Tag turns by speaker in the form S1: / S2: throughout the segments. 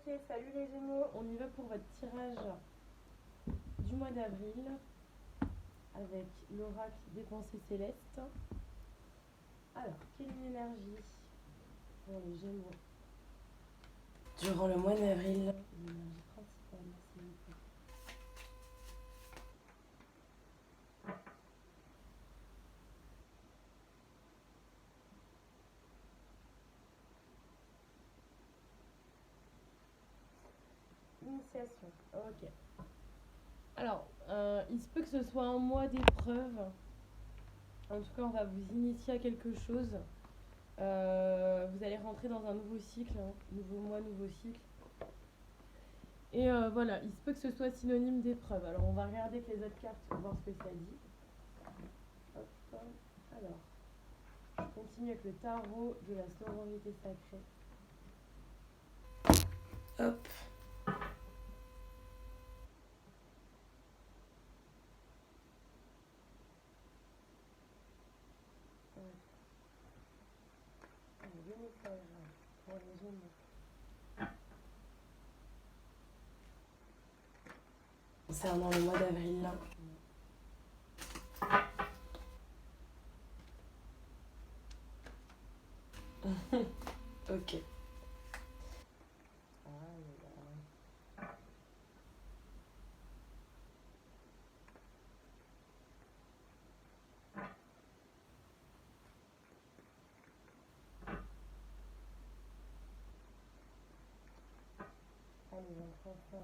S1: Ok, salut les Gémeaux, on y va pour votre tirage du mois d'avril avec l'oracle des pensées célestes. Alors, quelle est l'énergie pour les Gémeaux
S2: Durant le mois d'avril,
S1: l'énergie principale, s'il vous plaît. Initiation, ok. Alors, il se peut que ce soit un mois d'épreuve. En tout cas, on va vous initier à quelque chose. Vous allez rentrer dans un nouveau cycle, hein. Nouveau mois, nouveau cycle. Et voilà, il se peut que ce soit synonyme d'épreuve. Alors, on va regarder avec les autres cartes pour voir ce que ça dit. Hop. Alors, je continue avec le tarot de la sororité sacrée.
S2: hop,
S1: Ouais. Allez, deux messages pour les Gémeaux.
S2: concernant le mois d'avril là. Ok.
S1: Allez, j'en prends 5.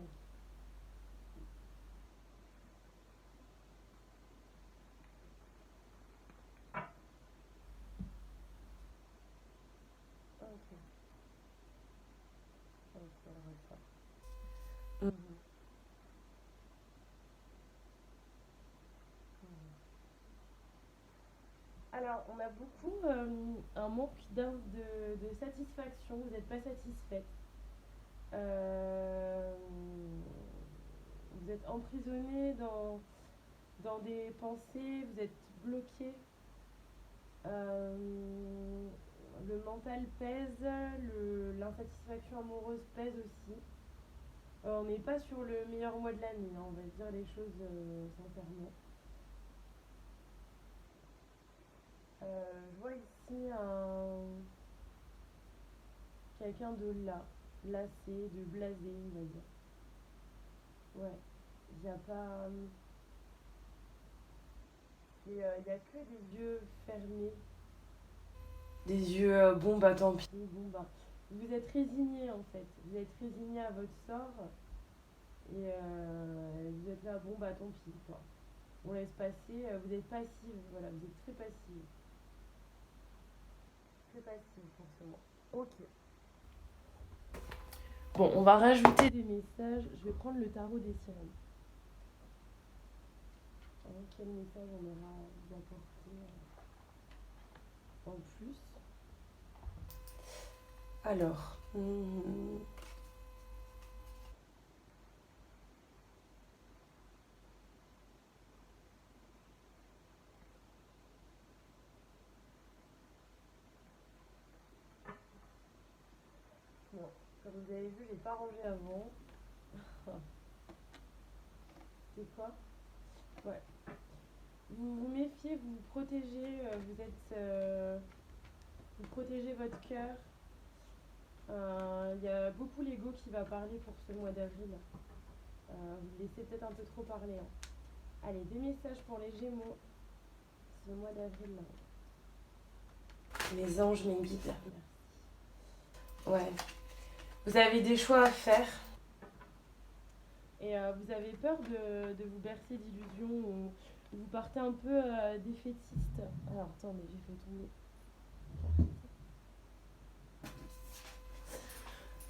S1: Ok. Ok, elle ressort.
S2: Mhm.
S1: Alors, on a beaucoup un manque de satisfaction. Vous n'êtes pas satisfaite. Euh, vous êtes emprisonné dans des pensées. Vous êtes bloqué. Euh, le mental pèse. L'insatisfaction amoureuse pèse aussi. On n'est pas sur le meilleur mois de l'année, hein, on va dire les choses sincèrement. Je vois ici quelqu'un de lassé, de blasé, on va dire. Ouais, il n'y a pas. Il n'y a que des yeux fermés.
S2: Des yeux, bon bah tant pis.
S1: Et bon, bah, vous êtes résigné en fait. Vous êtes résigné à votre sort. Et vous êtes là, bon, bah tant pis, quoi. On laisse passer. Vous êtes passive, voilà, vous êtes très passive. Très passive pour ce mois. Ok. Bon, on va rajouter des messages. Je vais prendre le tarot des sirènes. Alors, quel message on aura à vous apporter en plus?
S2: Alors,
S1: Bon, comme vous avez vu, j'ai pas rangé avant. C'est quoi? Ouais. Vous vous méfiez, vous vous protégez, vous protégez votre cœur. Il y a beaucoup l'ego qui va parler pour ce mois d'avril. Vous le laissez peut-être un peu trop parler, hein. Allez, des messages pour les Gémeaux. Ce mois d'avril là.
S2: mes anges, mes guides.
S1: Merci.
S2: Ouais. Vous avez des choix à faire.
S1: Et vous avez peur de vous bercer d'illusions ou vous partez un peu défaitiste. Alors attendez, j'ai fait tomber.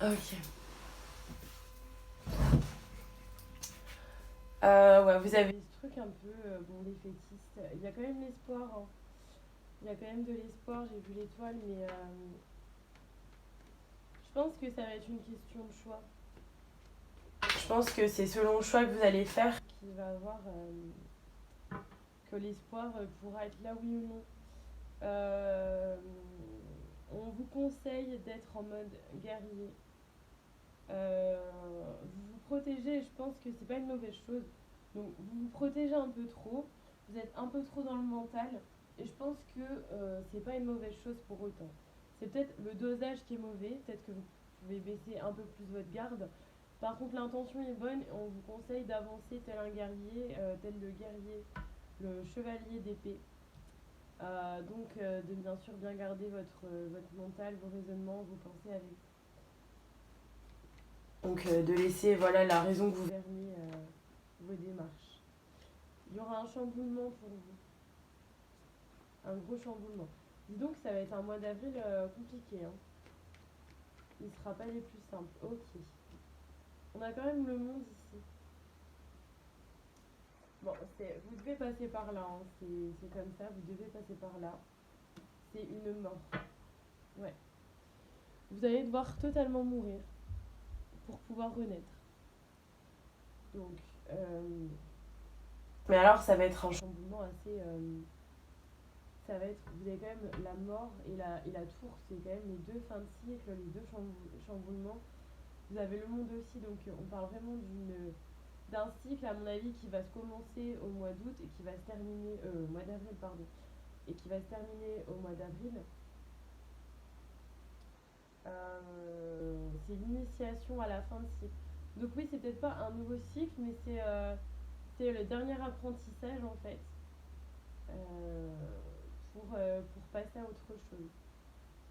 S2: Ok. Ouais, vous avez.
S1: Ce truc un peu bon défaitiste. Il y a quand même l'espoir, hein. Il y a quand même de l'espoir. J'ai vu l'étoile, mais je pense que ça va être une question de choix
S2: Je pense que c'est selon le choix que vous allez faire.
S1: qui va avoir que l'espoir pourra être là oui ou non. Euh, on vous conseille d'être en mode guerrier. Vous vous protégez, et je pense que c'est pas une mauvaise chose. Donc vous vous protégez un peu trop, vous êtes un peu trop dans le mental, et je pense que c'est pas une mauvaise chose pour autant. C'est peut-être le dosage qui est mauvais, peut-être que vous pouvez baisser un peu plus votre garde. Par contre, l'intention est bonne, et on vous conseille d'avancer tel un guerrier, tel le guerrier, le chevalier d'épée. Donc de bien sûr bien garder votre mental, vos raisonnements, vos pensées avec vous. Donc de laisser voilà, la raison gouverner vos démarches. Il y aura un chamboulement pour vous, un gros chamboulement. Dis donc, ça va être un mois d'avril compliqué. Hein. Il ne sera pas les plus simples. Ok. On a quand même le monde ici. Bon, vous devez passer par là. Hein. C'est comme ça, vous devez passer par là. C'est une mort. Ouais. Vous allez devoir totalement mourir pour pouvoir renaître. Donc, mais alors ça va être un chamboulement assez... ça va être, vous avez quand même la mort et la tour, c'est quand même les deux fins de cycle, les deux chamboulements. Vous avez le monde aussi, donc on parle vraiment d'un cycle, à mon avis, qui va se commencer au mois d'août et qui va se terminer, au mois d'avril, pardon, et qui va se terminer au mois d'avril. C'est l'initiation à la fin de cycle. Donc oui, c'est peut-être pas un nouveau cycle, mais c'est le dernier apprentissage en fait, euh, pour passer à autre chose.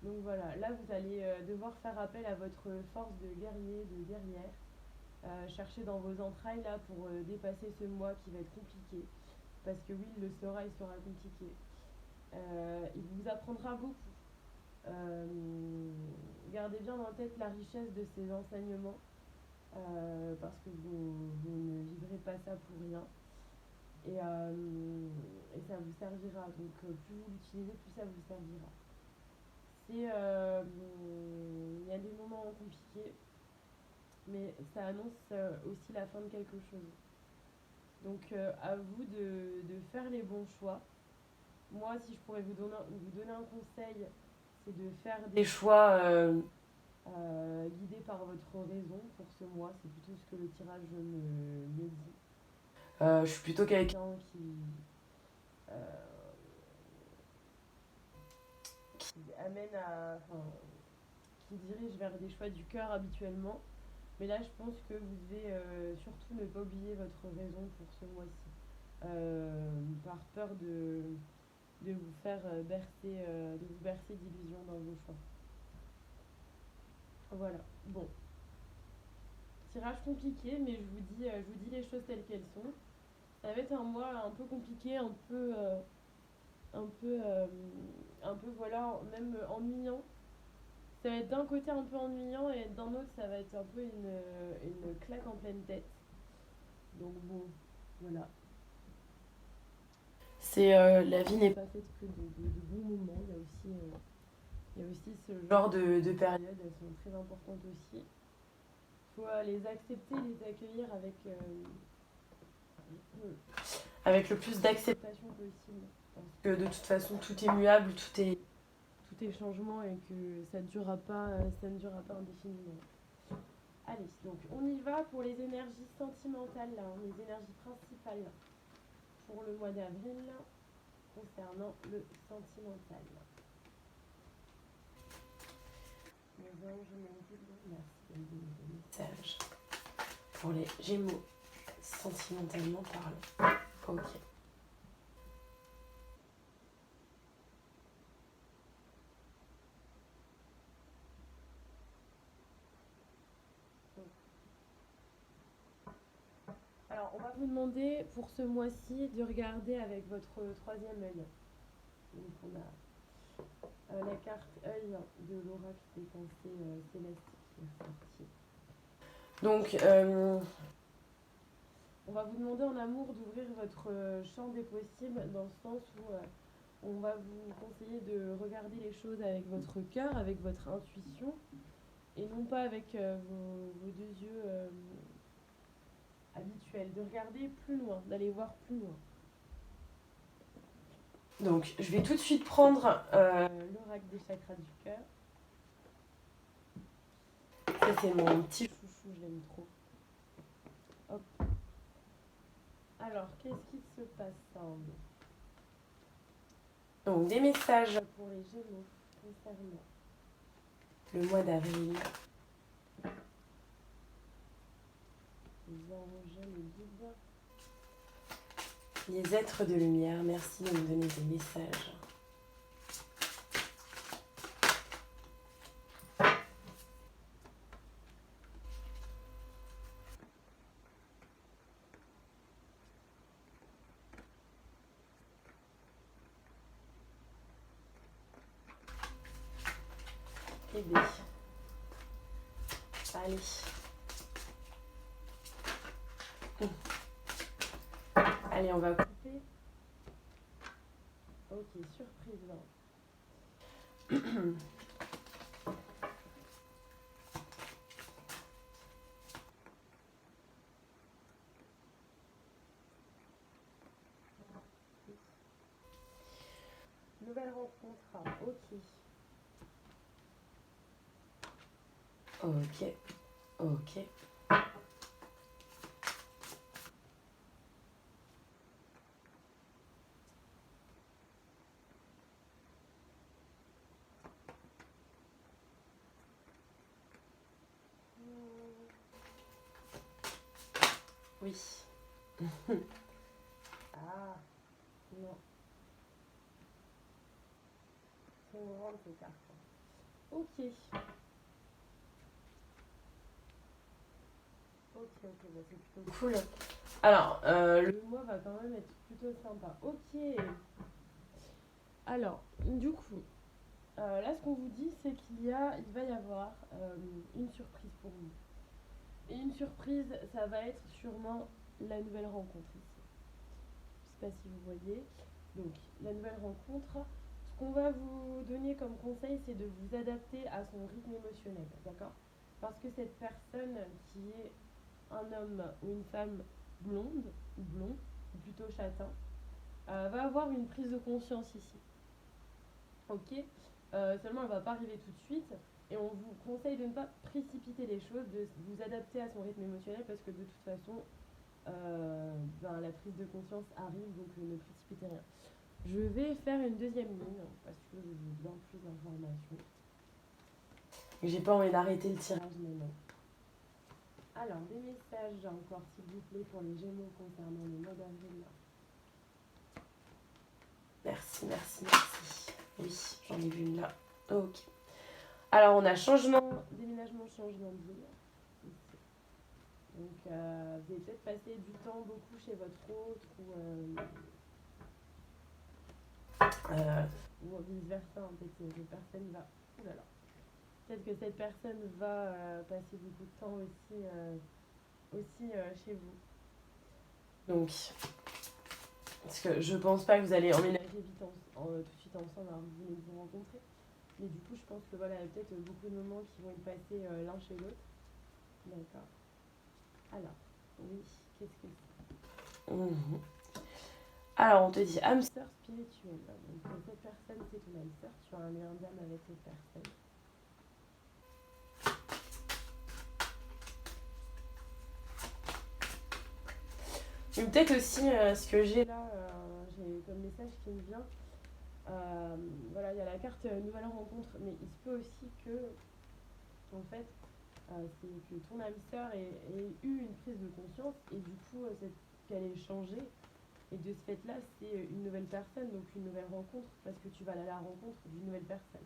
S1: Donc voilà, là vous allez devoir faire appel à votre force de guerrier, de guerrière, chercher dans vos entrailles là pour dépasser ce mois qui va être compliqué. Parce que oui, il sera compliqué. Il vous apprendra beaucoup. Euh, Gardez bien en tête la richesse de ces enseignements, parce que vous ne vivrez pas ça pour rien. Et ça vous servira. Donc plus vous l'utilisez, plus ça vous servira. Il y a des moments compliqués, mais ça annonce aussi la fin de quelque chose. Donc à vous de faire les bons choix. Moi, si je pourrais vous donner un conseil, c'est de faire des choix guidés par votre raison pour ce mois. C'est plutôt ce que le tirage me dit. Je suis plutôt quelqu'un qui amène qui dirige vers des choix du cœur habituellement. Mais là, je pense que vous devez surtout ne pas oublier votre raison pour ce mois-ci. Par peur de vous faire bercer d'illusions dans vos choix. Voilà. Bon. Tirage compliqué, mais je vous dis les choses telles qu'elles sont. Ça va être un mois un peu compliqué, un peu, voilà, même ennuyant. Ça va être d'un côté un peu ennuyant et d'un autre, ça va être un peu une claque en pleine tête. Donc bon, voilà. La vie n'est pas faite que de bons moments. Il y a aussi ce genre de périodes, elles sont très importantes aussi. Il faut les accepter, les accueillir avec le plus d'acceptation possible. Parce que de toute façon, tout est muable, tout est changement et que ça ne durera pas indéfiniment. Allez, donc on y va pour les énergies sentimentales, là, les énergies principales pour le mois d'avril concernant le sentimental. Mes anges, merci de me donner des messages pour les Gémeaux, sentimentalement parlant. Ok. Alors, on va vous demander pour ce mois-ci de regarder avec votre troisième œil. Donc, on a la carte œil de l'oracle des pensées célestes qui est ressortie. Donc, on va vous demander en amour d'ouvrir votre champ des possibles dans le sens où on va vous conseiller de regarder les choses avec votre cœur, avec votre intuition, et non pas avec vos deux yeux habituels. De regarder plus loin, d'aller voir plus loin. Donc, je vais tout de suite prendre l'oracle des chakras du cœur. Ça, c'est mon petit chouchou. Alors, qu'est-ce qui se passe
S2: Donc des messages
S1: pour les Gémeaux concernant
S2: le mois d'avril.
S1: les anges, les guides.
S2: Les êtres de lumière, merci de me donner des messages. Et B. Allez. Allez, on va couper.
S1: Ok, surprise. Nouvelle rencontre. Ok.
S2: Ok. Ok. Oui.
S1: Ah, non. C'est une grande ces cartes. Ok. Ok, bah c'est plutôt
S2: Cool. Alors,
S1: le mois va quand même être plutôt sympa. Ok. Alors, du coup, là ce qu'on vous dit, c'est il va y avoir une surprise pour vous. Et une surprise, ça va être sûrement la nouvelle rencontre ici. Je sais pas si vous voyez. Donc, la nouvelle rencontre, ce qu'on va vous donner comme conseil, c'est de vous adapter à son rythme émotionnel, d'accord? Parce que cette personne qui est un homme ou une femme blonde, ou blond, ou plutôt châtain, va avoir une prise de conscience ici. Ok, seulement elle ne va pas arriver tout de suite. Et on vous conseille de ne pas précipiter les choses, de vous adapter à son rythme émotionnel parce que de toute façon, la prise de conscience arrive, donc ne précipitez rien. Je vais faire une deuxième ligne parce que je veux bien plus d'informations.
S2: j'ai pas envie d'arrêter le tirage.
S1: Mais non. Alors, des messages encore, s'il vous plaît, pour les Gémeaux concernant le mois d'avril.
S2: Merci, merci, merci. Oui, j'en ai vu une là. Ok. Alors, on a changement.
S1: Déménagement, changement de ville. Ici. Donc, vous allez peut-être passer du temps beaucoup chez votre autre ou vice-versa. Peut-être que cette personne va... Ouh là là. Peut-être que cette personne va passer beaucoup de temps aussi chez vous.
S2: Donc, parce que je pense pas que vous allez emménager
S1: vite tout de suite ensemble alors que vous venez de vous rencontrer. Mais du coup, je pense que voilà, il y a peut-être beaucoup de moments qui vont y passer l'un chez l'autre. D'accord. Alors, oui, qu'est-ce que c'est?
S2: Alors, on te dit âme
S1: sœur spirituelle. Donc, cette personne, c'est ton âme sœur. Tu as un lien d'âme avec cette personne.
S2: Mais peut-être aussi ce que j'ai là.
S1: J'ai comme message qui me vient. Voilà, il y a la carte nouvelle rencontre, mais il se peut aussi que, en fait, c'est que ton âme sœur ait eu une prise de conscience et du coup, qu'elle ait changé. Et de ce fait-là, c'est une nouvelle personne, donc une nouvelle rencontre, parce que tu vas aller à la rencontre d'une nouvelle personne.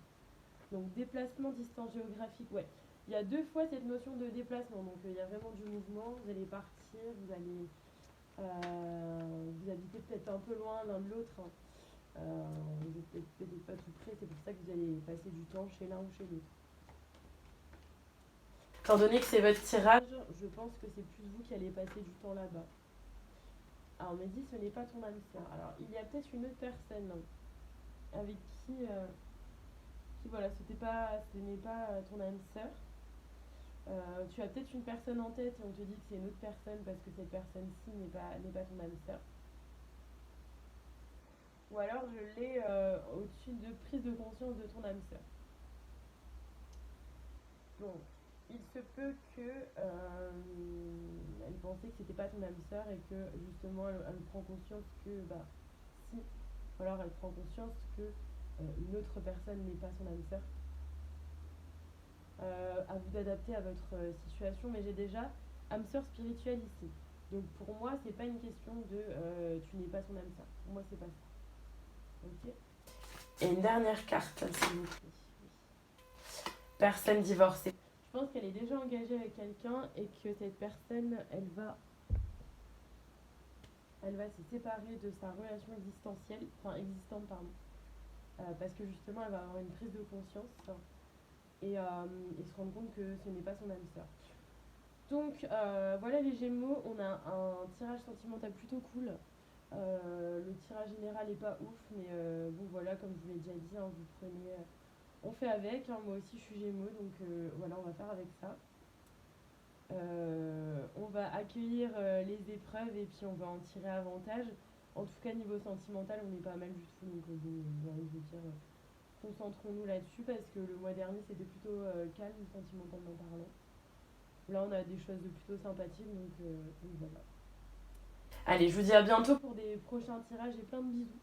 S1: Donc déplacement, distance géographique, ouais. Il y a deux fois cette notion de déplacement, donc il y a vraiment du mouvement, vous allez partir, vous allez... vous habitez peut-être un peu loin l'un de l'autre, hein. Vous n'êtes peut-être pas tout près, c'est pour ça que vous allez passer du temps chez l'un ou chez l'autre.
S2: Étant donné que c'est votre tirage,
S1: je pense que c'est plus vous qui allez passer du temps là-bas. Alors on m'a dit ce n'est pas ton âme sœur. Alors il y a peut-être une autre personne avec qui voilà, ce n'est pas ton âme sœur. Tu as peut-être une personne en tête et on te dit que c'est une autre personne parce que cette personne-ci n'est pas ton âme sœur. Ou alors je l'ai au-dessus de prise de conscience de ton âme sœur. Bon, il se peut que elle pensait que c'était pas ton âme sœur et que justement elle prend conscience que bah si, ou alors elle prend conscience que une autre personne n'est pas son âme sœur. À vous d'adapter à votre situation, mais j'ai déjà âme sœur spirituelle ici. Donc pour moi, c'est pas une question de tu n'es pas son âme sœur. Pour moi, c'est pas ça. Ok.
S2: Et une dernière carte, s'il vous plaît.
S1: Oui.
S2: Personne divorcée.
S1: Je pense qu'elle est déjà engagée avec quelqu'un et que cette personne, elle va se séparer de sa relation existentielle, enfin existante, pardon. Parce que justement, elle va avoir une prise de conscience et se rendre compte que ce n'est pas son âme sœur. Donc voilà les Gémeaux, on a un tirage sentimental plutôt cool. Le tirage général est pas ouf, mais bon voilà, comme je vous l'ai déjà dit, hein, vous prenez, on fait avec. Hein, moi aussi je suis Gémeaux, donc voilà, on va faire avec ça. On va accueillir les épreuves et puis on va en tirer avantage. En tout cas, niveau sentimental, on est pas mal du tout. Donc, bon, j'ai envie de vous dire, concentrons-nous là-dessus parce que le mois dernier, c'était plutôt calme sentimentalement parlant. Là, on a des choses de plutôt sympathiques, donc voilà.
S2: Allez, je vous dis à bientôt.
S1: Pour des prochains tirages et plein de bisous.